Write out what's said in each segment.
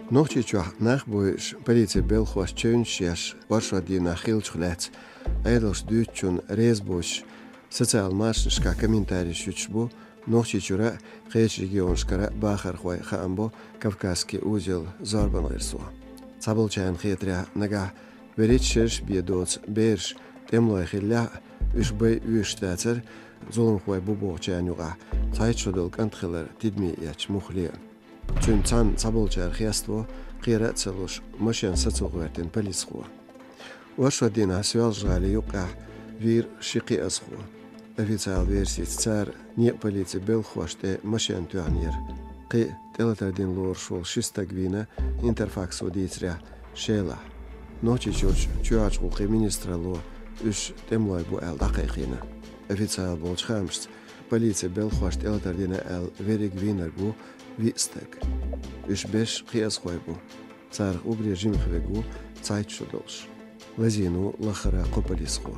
Nochtje tjoch nachbois politie belchwas tjeunsjes warswadi na chilchlet eidels duutjun reesbois sociaal maasniska комментарий шучбу nochtje tjura gees regionskara bacharchwai chaambo Kavkazский узел Зарбанлерсу. Цабылчан хетря нага веритшеш бедоц берш темлой хилля ушбай уштацер золымхвай бубочанюга цайтшодол кантхилер тидми яч мухлия. Чун цан цабылчар хество қирацелуш машин сацугвертен полисху. Вашадина связжали юка вир шики азху. Официал версии цар не полиции белхваште машин туанир. Қи телатардин лор шол шистагвина интерфаксу дицря шела. Ночи чурч чуачгулқи министра ло үш темлой бу эл дақиқина. Официал болчхамшт полиция белхвашт телатардина эл веригвинер бу вистек. Үш беш қиязхой бу. Цар угри жимхвегу цайтшудолш. Лазину лахара қопалисху.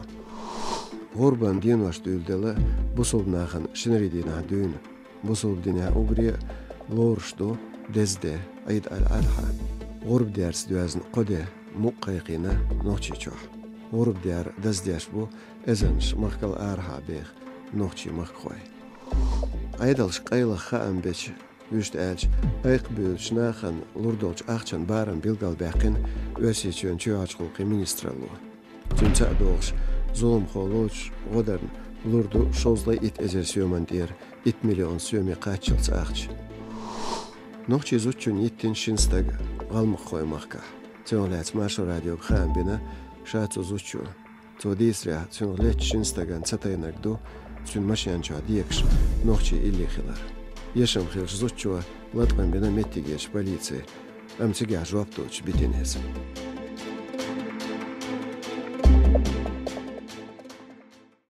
Горбан динваш дюлдела бусулбнахан шинридина дюн. Бусулбдина угри лоршду дезде айд аль-алха. Горб дярс дюазн қоде муққайқина нохчичух. Горб дяр дездяш бу эзенш махкал арха бех нохчи махкхой. Айдалш қайла хаам беч Wüst elch, eikbüls nachen, lurdolch achchan baran bilgal bekin, ösicön tjöachulqi ministrallu. Tünca dolch, zolum xoloch, godern, lurdu şozlay it ezersiyöman der, 2 milyon sömi qaçılç achch. Noxchi zutchun ittin shinstag, qalmıq xoymaqqa. Tönlets marşo radio xan bina, şatsu zutchu. Todisria, tönlet shinstagan çataynagdu, tün maşyancha dieksh, noxchi illi xilar. Ешам хилш зутчуа латқан бена меттигеш полиции. Амцигя жуапточ битенесім.